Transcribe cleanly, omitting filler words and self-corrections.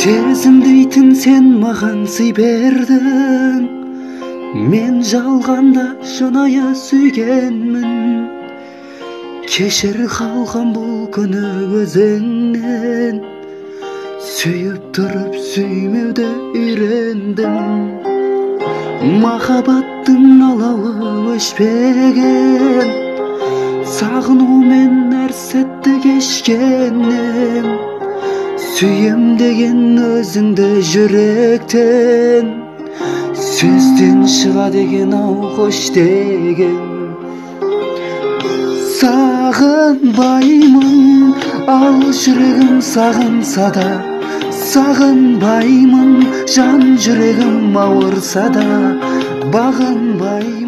Сезімдейтін сен маған сый бердің, мен жалғанда шынайы сүйгенмін. Кешір қалған бұл күні өзіңнен, сүйіп тұрып сүймеуді үйрендім. Махаббаттың алауы өшпеген, сағынумен әр сәтті кешкеннен, сүйем деген өзіңді жүректен, сөзден шыға деген ау қош деген. Сағынбаймын, ал жүрегім сағынса да, сағынбаймын, жан жүрегім ауырса да, бағынбаймын.